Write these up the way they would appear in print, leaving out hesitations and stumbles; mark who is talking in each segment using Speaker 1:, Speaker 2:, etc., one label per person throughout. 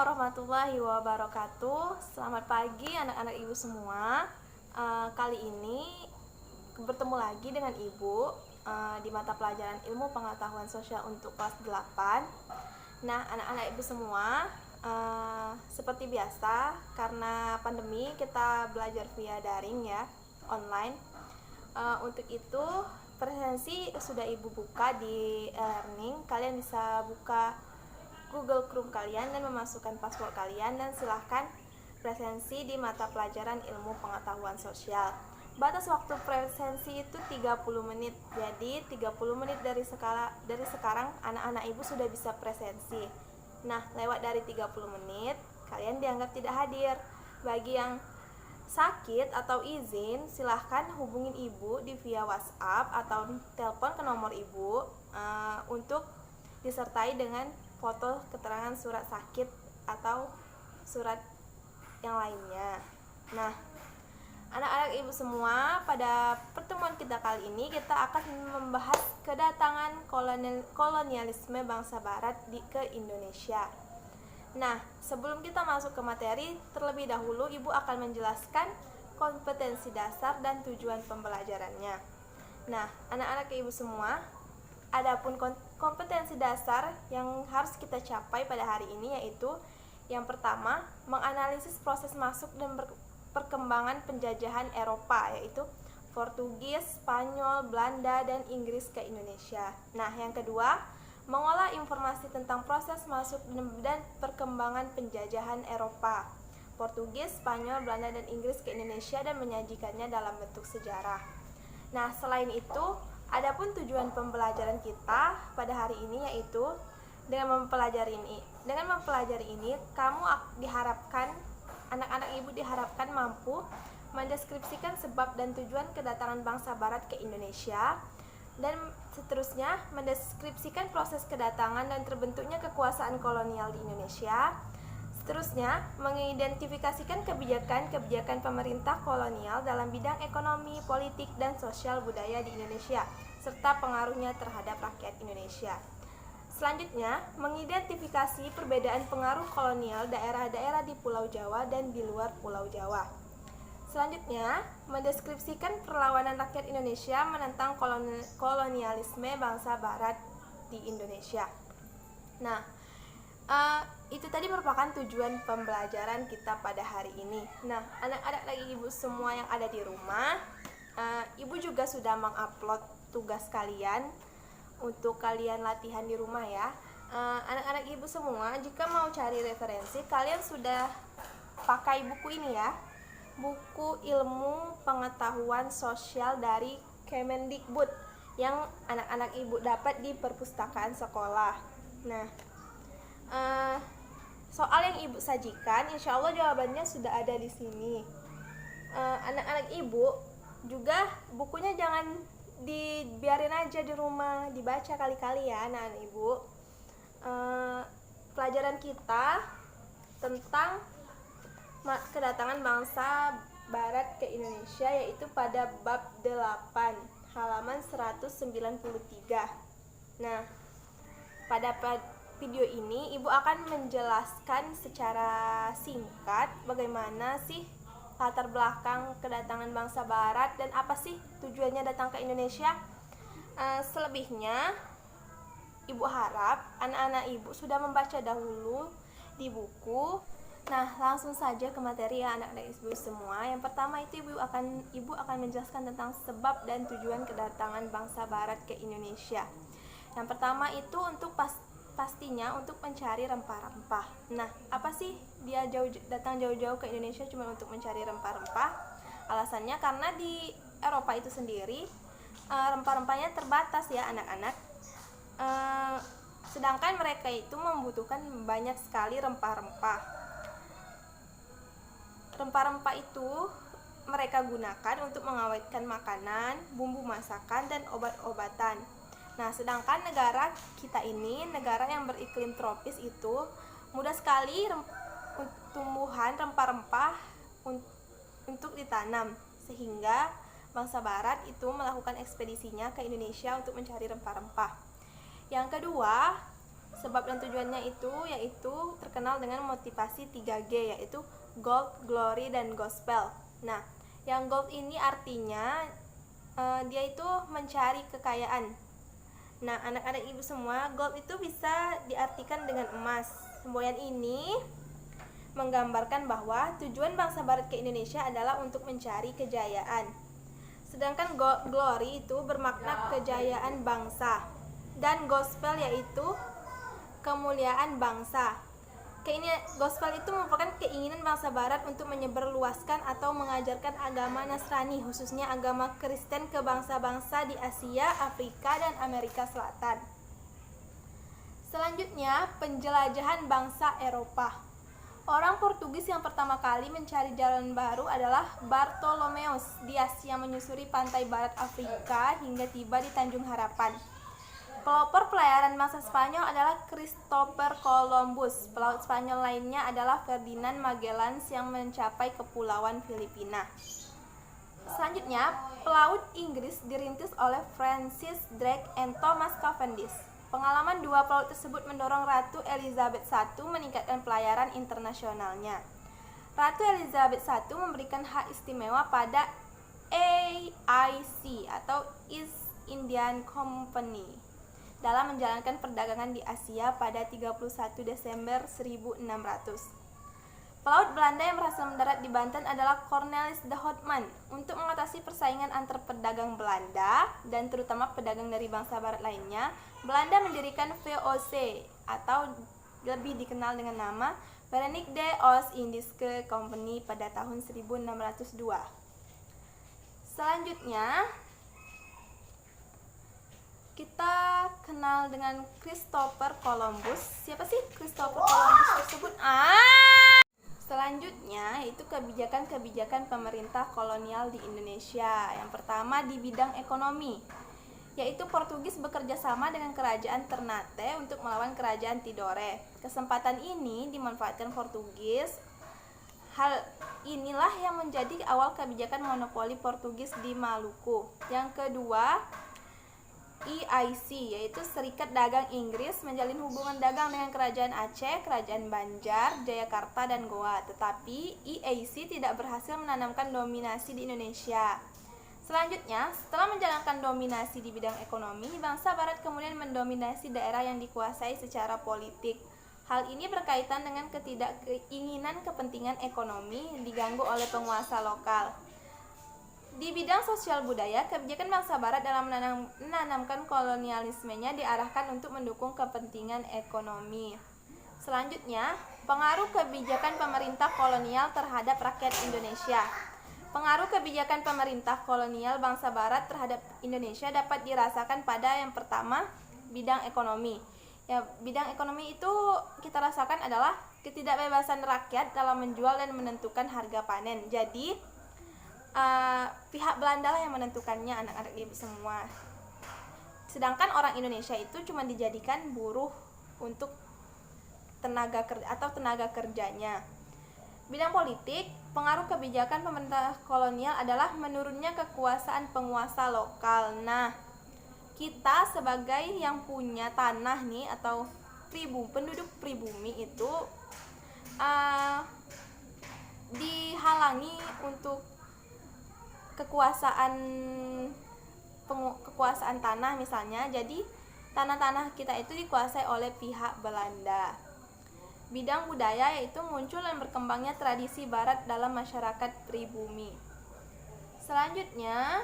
Speaker 1: warahmatullahi wabarakatuh. Selamat pagi anak-anak ibu semua. Kali ini bertemu lagi dengan ibu di mata pelajaran ilmu pengetahuan sosial untuk kelas 8. Nah, anak-anak ibu semua, seperti biasa karena pandemi kita belajar via daring ya, online. Untuk itu presensi sudah ibu buka di e-learning. Kalian bisa buka Google Chrome kalian dan memasukkan password kalian, dan silahkan presensi di mata pelajaran ilmu pengetahuan sosial. Batas waktu presensi itu 30 menit. Jadi 30 menit dari sekarang anak-anak ibu sudah bisa presensi. Nah, lewat dari 30 menit kalian dianggap tidak hadir. Bagi yang sakit atau izin, silahkan hubungin ibu di via WhatsApp atau telepon ke nomor ibu untuk disertai dengan foto keterangan surat sakit atau surat yang lainnya. Nah, anak-anak ibu semua, pada pertemuan kita kali ini kita akan membahas kedatangan kolonialisme bangsa barat ke Indonesia. Nah, sebelum kita masuk ke materi, terlebih dahulu ibu akan menjelaskan kompetensi dasar dan tujuan pembelajarannya. Nah, anak-anak ibu semua, adapun kompetensi dasar yang harus kita capai pada hari ini yaitu yang pertama, menganalisis proses masuk dan perkembangan penjajahan Eropa, yaitu Portugis, Spanyol, Belanda, dan Inggris ke Indonesia. Nah, yang kedua, mengolah informasi tentang proses masuk dan perkembangan penjajahan Eropa, Portugis, Spanyol, Belanda, dan Inggris ke Indonesia dan menyajikannya dalam bentuk sejarah. Nah, selain itu, adapun tujuan pembelajaran kita pada hari ini yaitu dengan mempelajari ini kamu diharapkan, anak-anak ibu diharapkan mampu mendeskripsikan sebab dan tujuan kedatangan bangsa barat ke Indonesia, dan seterusnya mendeskripsikan proses kedatangan dan terbentuknya kekuasaan kolonial di Indonesia. Seterusnya, mengidentifikasikan kebijakan pemerintah kolonial dalam bidang ekonomi, politik, dan sosial budaya di Indonesia, serta pengaruhnya terhadap rakyat Indonesia. Selanjutnya, mengidentifikasi perbedaan pengaruh kolonial daerah-daerah di Pulau Jawa dan di luar Pulau Jawa. Selanjutnya, mendeskripsikan perlawanan rakyat Indonesia menentang kolonialisme bangsa barat di Indonesia. Nah, itu tadi merupakan tujuan pembelajaran kita pada hari ini. Nah, anak-anak lagi ibu semua yang ada di rumah, ibu juga sudah mengupload tugas kalian untuk kalian latihan di rumah ya. Anak-anak ibu semua, jika mau cari referensi, kalian sudah pakai buku ini ya, buku ilmu pengetahuan sosial dari Kemendikbud yang anak-anak ibu dapat di perpustakaan sekolah. Nah, soal yang ibu sajikan, insya Allah jawabannya sudah ada di sini. Anak-anak ibu juga bukunya jangan dibiarin aja di rumah, dibaca kali-kali ya anak-anak ibu. Pelajaran kita tentang kedatangan bangsa barat ke Indonesia yaitu pada bab 8 halaman 193. Nah, pada video ini ibu akan menjelaskan secara singkat bagaimana sih latar belakang kedatangan bangsa barat dan apa sih tujuannya datang ke Indonesia. Selebihnya ibu harap anak-anak ibu sudah membaca dahulu di buku. Nah, langsung saja ke materi ya anak-anak ibu semua. Yang pertama itu ibu akan menjelaskan tentang sebab dan tujuan kedatangan bangsa barat ke Indonesia. Yang pertama itu untuk pastinya untuk mencari rempah-rempah. Nah, apa sih dia datang jauh-jauh ke Indonesia cuma untuk mencari rempah-rempah? Alasannya karena di Eropa itu sendiri rempah-rempahnya terbatas ya anak-anak. Sedangkan mereka itu membutuhkan banyak sekali rempah-rempah. Rempah-rempah itu mereka gunakan untuk mengawetkan makanan, bumbu masakan, dan obat-obatan. Nah, sedangkan negara kita ini, negara yang beriklim tropis itu mudah sekali tumbuhan rempah-rempah untuk ditanam, sehingga bangsa barat itu melakukan ekspedisinya ke Indonesia untuk mencari rempah-rempah. Yang kedua, Sebab dan tujuannya itu yaitu terkenal dengan motivasi 3G, yaitu Gold, Glory, dan Gospel. Nah, yang Gold ini artinya dia itu mencari kekayaan. Nah, anak-anak ibu semua, gold itu bisa diartikan dengan emas. Semboyan ini menggambarkan bahwa tujuan bangsa barat ke Indonesia adalah untuk mencari kejayaan. Sedangkan glory itu bermakna kejayaan bangsa, dan gospel yaitu kemuliaan bangsa. Gospel itu merupakan keinginan bangsa barat untuk menyebarluaskan atau mengajarkan agama Nasrani, khususnya agama Kristen, ke bangsa-bangsa di Asia, Afrika, dan Amerika Selatan. Selanjutnya, penjelajahan bangsa Eropa. Orang Portugis yang pertama kali mencari jalan baru adalah Bartolomeus Dias yang menyusuri pantai barat Afrika hingga tiba di Tanjung Harapan. Pelopor pelayaran bangsa Spanyol adalah Christopher Columbus. Pelaut Spanyol lainnya adalah Ferdinand Magellan yang mencapai kepulauan Filipina. Selanjutnya, pelaut Inggris dirintis oleh Francis Drake and Thomas Cavendish. Pengalaman dua pelaut tersebut mendorong Ratu Elizabeth I meningkatkan pelayaran internasionalnya. Ratu Elizabeth I memberikan hak istimewa pada AIC atau East Indian Company dalam menjalankan perdagangan di Asia pada 31 Desember 1600. Pelaut Belanda yang berhasil mendarat di Banten adalah Cornelis de Houtman. Untuk mengatasi persaingan antar pedagang Belanda dan terutama pedagang dari bangsa barat lainnya, Belanda mendirikan VOC atau lebih dikenal dengan nama Verenigde Oost-Indische Compagnie pada tahun 1602. Selanjutnya, kita kenal dengan Christopher Columbus. Siapa sih Christopher Columbus tersebut? Selanjutnya itu kebijakan-kebijakan pemerintah kolonial di Indonesia. Yang pertama di bidang ekonomi, yaitu Portugis bekerja sama dengan kerajaan Ternate untuk melawan kerajaan Tidore. Kesempatan ini dimanfaatkan Portugis. Hal inilah yang menjadi awal kebijakan monopoli Portugis di Maluku. Yang kedua, EIC, yaitu Serikat Dagang Inggris, menjalin hubungan dagang dengan kerajaan Aceh, kerajaan Banjar, Jayakarta, dan Goa. Tetapi EIC tidak berhasil menanamkan dominasi di Indonesia. Selanjutnya, setelah menjalankan dominasi di bidang ekonomi, bangsa barat kemudian mendominasi daerah yang dikuasai secara politik. Hal ini berkaitan dengan ketidakkeinginan kepentingan ekonomi diganggu oleh penguasa lokal. Di bidang sosial budaya, kebijakan bangsa barat dalam menanamkan kolonialismenya diarahkan untuk mendukung kepentingan ekonomi. Selanjutnya, pengaruh kebijakan pemerintah kolonial terhadap rakyat Indonesia. Pengaruh kebijakan pemerintah kolonial bangsa barat terhadap Indonesia dapat dirasakan pada yang pertama, bidang ekonomi. Ya, bidang ekonomi itu kita rasakan adalah ketidakbebasan rakyat dalam menjual dan menentukan harga panen. Jadi, pihak Belanda lah yang menentukannya, anak-anak ibu semua. Sedangkan orang Indonesia itu cuma dijadikan buruh untuk tenaga kerjanya. Bidang politik, pengaruh kebijakan pemerintah kolonial adalah menurunnya kekuasaan penguasa lokal. Nah, kita sebagai yang punya tanah nih atau penduduk pribumi itu dihalangi untuk kekuasaan tanah misalnya. Jadi tanah-tanah kita itu dikuasai oleh pihak Belanda. Bidang budaya, yaitu muncul dan berkembangnya tradisi barat dalam masyarakat pribumi. Selanjutnya,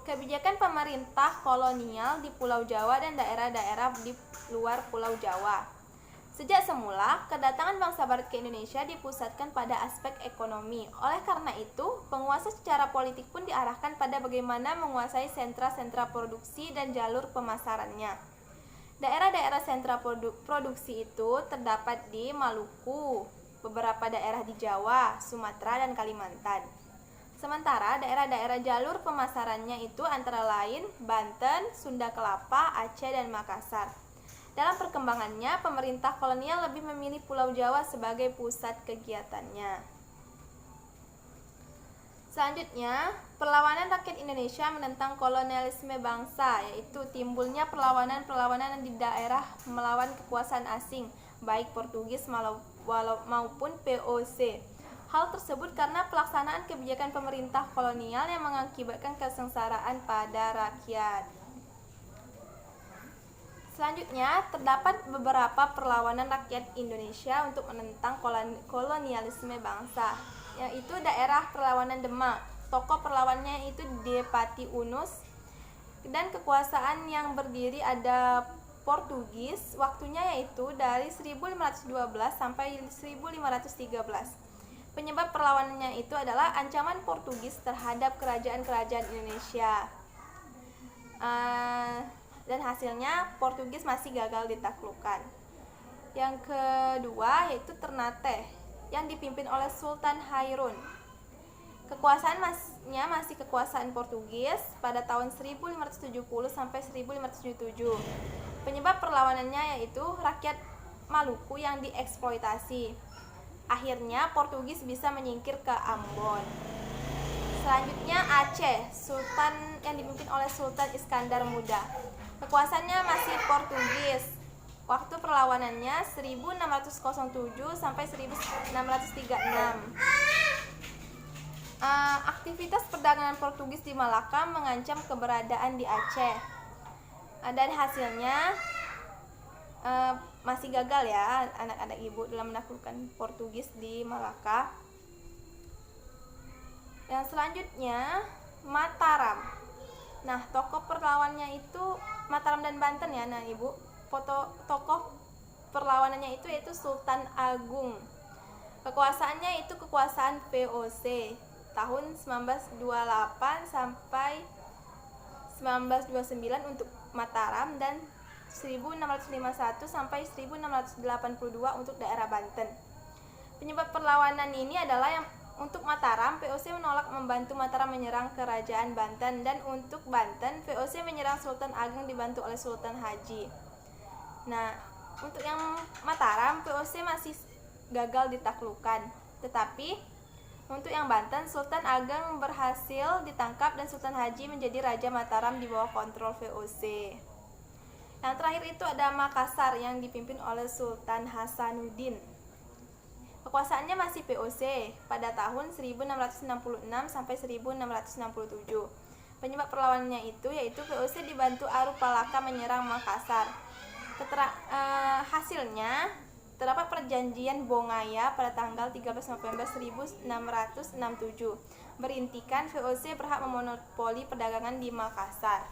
Speaker 1: kebijakan pemerintah kolonial di Pulau Jawa dan daerah-daerah di luar Pulau Jawa. Sejak semula, kedatangan bangsa barat ke Indonesia dipusatkan pada aspek ekonomi. Oleh karena itu, penguasa secara politik pun diarahkan pada bagaimana menguasai sentra-sentra produksi dan jalur pemasarannya. Daerah-daerah sentra produksi itu terdapat di Maluku, beberapa daerah di Jawa, Sumatera, dan Kalimantan. Sementara daerah-daerah jalur pemasarannya itu antara lain Banten, Sunda Kelapa, Aceh, dan Makassar. Dalam perkembangannya, pemerintah kolonial lebih memilih Pulau Jawa sebagai pusat kegiatannya. Selanjutnya, perlawanan rakyat Indonesia menentang kolonialisme bangsa, yaitu timbulnya perlawanan-perlawanan di daerah melawan kekuasaan asing, baik Portugis maupun VOC. Hal tersebut karena pelaksanaan kebijakan pemerintah kolonial yang mengakibatkan kesengsaraan pada rakyat. Selanjutnya, terdapat beberapa perlawanan rakyat Indonesia untuk menentang kolonialisme bangsa, yaitu daerah perlawanan Demak. Tokoh perlawannya itu Depati Unus, dan kekuasaan yang berdiri ada Portugis, waktunya yaitu dari 1512 sampai 1513. Penyebab perlawanannya itu adalah ancaman Portugis terhadap kerajaan-kerajaan Indonesia. Dan hasilnya Portugis masih gagal ditaklukkan. Yang kedua yaitu Ternate yang dipimpin oleh Sultan Hairun. Kekuasaannya masih kekuasaan Portugis pada tahun 1570 sampai 1577. Penyebab perlawanannya yaitu rakyat Maluku yang dieksploitasi. Akhirnya Portugis bisa menyingkir ke Ambon. Selanjutnya Aceh, Sultan yang dipimpin oleh Sultan Iskandar Muda. Kekuasaannya masih Portugis. Waktu perlawanannya 1607 sampai 1636. Aktivitas perdagangan Portugis di Malaka mengancam keberadaan di Aceh. Dan hasilnya masih gagal ya anak-anak ibu dalam menaklukkan Portugis di Malaka. Yang selanjutnya Mataram. Nah, tokoh perlawannya itu Mataram dan Banten ya. Nah, ibu, tokoh perlawanannya itu yaitu Sultan Agung. Kekuasaannya itu kekuasaan VOC tahun 1928 sampai 1929 untuk Mataram dan 1651 sampai 1682 untuk daerah Banten. Penyebab perlawanan ini adalah yang untuk Mataram, VOC menolak membantu Mataram menyerang kerajaan Banten, dan untuk Banten, VOC menyerang Sultan Agung dibantu oleh Sultan Haji. Nah, untuk yang Mataram, VOC masih gagal ditaklukkan. Tetapi untuk yang Banten, Sultan Agung berhasil ditangkap dan Sultan Haji menjadi Raja Mataram di bawah kontrol VOC. Yang terakhir itu ada Makassar yang dipimpin oleh Sultan Hasanuddin. Kekuasaannya masih VOC pada tahun 1666 sampai 1667. Penyebab perlawanannya itu yaitu VOC dibantu Aru Palaka menyerang Makassar. Hasilnya terdapat perjanjian Bongaya pada tanggal 13 November 1667. Berintikan VOC berhak memonopoli perdagangan di Makassar.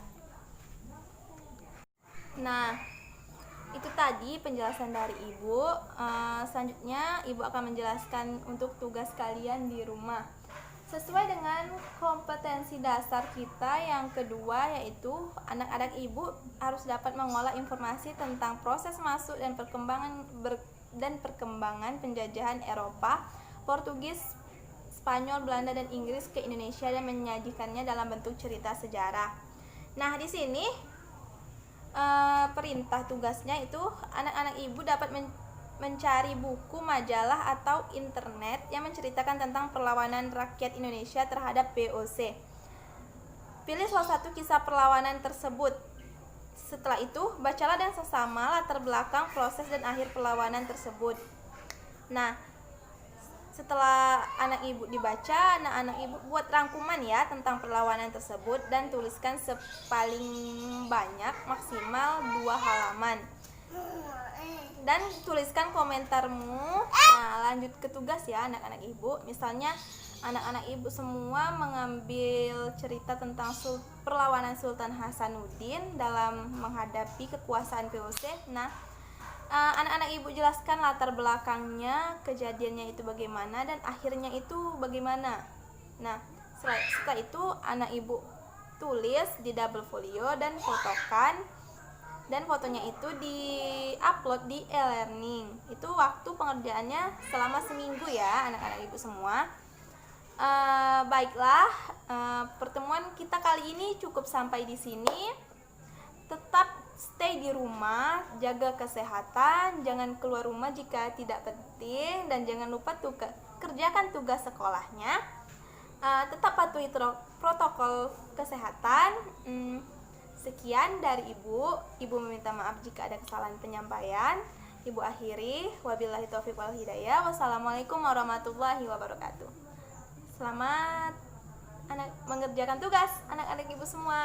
Speaker 1: Nah, itu tadi penjelasan dari Ibu. Selanjutnya Ibu akan menjelaskan untuk tugas kalian di rumah. Sesuai dengan kompetensi dasar kita yang kedua, yaitu anak-anak Ibu harus dapat mengolah informasi tentang proses masuk dan perkembangan penjajahan Eropa, Portugis, Spanyol, Belanda, dan Inggris ke Indonesia dan menyajikannya dalam bentuk cerita sejarah. Nah, di sini perintah tugasnya itu anak-anak ibu dapat mencari buku, majalah, atau internet yang menceritakan tentang perlawanan rakyat Indonesia terhadap VOC. Pilih salah satu kisah perlawanan tersebut. Setelah itu, bacalah dengan sesama latar belakang, proses, dan akhir perlawanan tersebut. Nah, setelah anak ibu dibaca, anak-anak ibu buat rangkuman ya tentang perlawanan tersebut dan tuliskan sepaling banyak maksimal 2 halaman. Dan tuliskan komentarmu. Nah, lanjut ke tugas ya anak-anak ibu. Misalnya anak-anak ibu semua mengambil cerita tentang perlawanan Sultan Hasanuddin dalam menghadapi kekuasaan VOC. Nah, anak-anak ibu jelaskan latar belakangnya, kejadiannya itu bagaimana, dan akhirnya itu bagaimana. Nah, setelah itu anak ibu tulis di double folio dan fotokan, dan fotonya itu di-upload di e-learning. Itu waktu pengerjaannya selama seminggu ya anak-anak ibu semua. Baiklah, pertemuan kita kali ini cukup sampai di sini. Tetap stay di rumah, jaga kesehatan, jangan keluar rumah jika tidak penting, dan jangan lupa kerjakan tugas sekolahnya. tetap patuhi protokol kesehatan. Sekian dari Ibu. Ibu meminta maaf jika ada kesalahan penyampaian. Ibu akhiri, wabillahi taufiq wal hidayah. Wassalamualaikum warahmatullahi wabarakatuh. Selamat mengerjakan tugas anak-anak Ibu semua.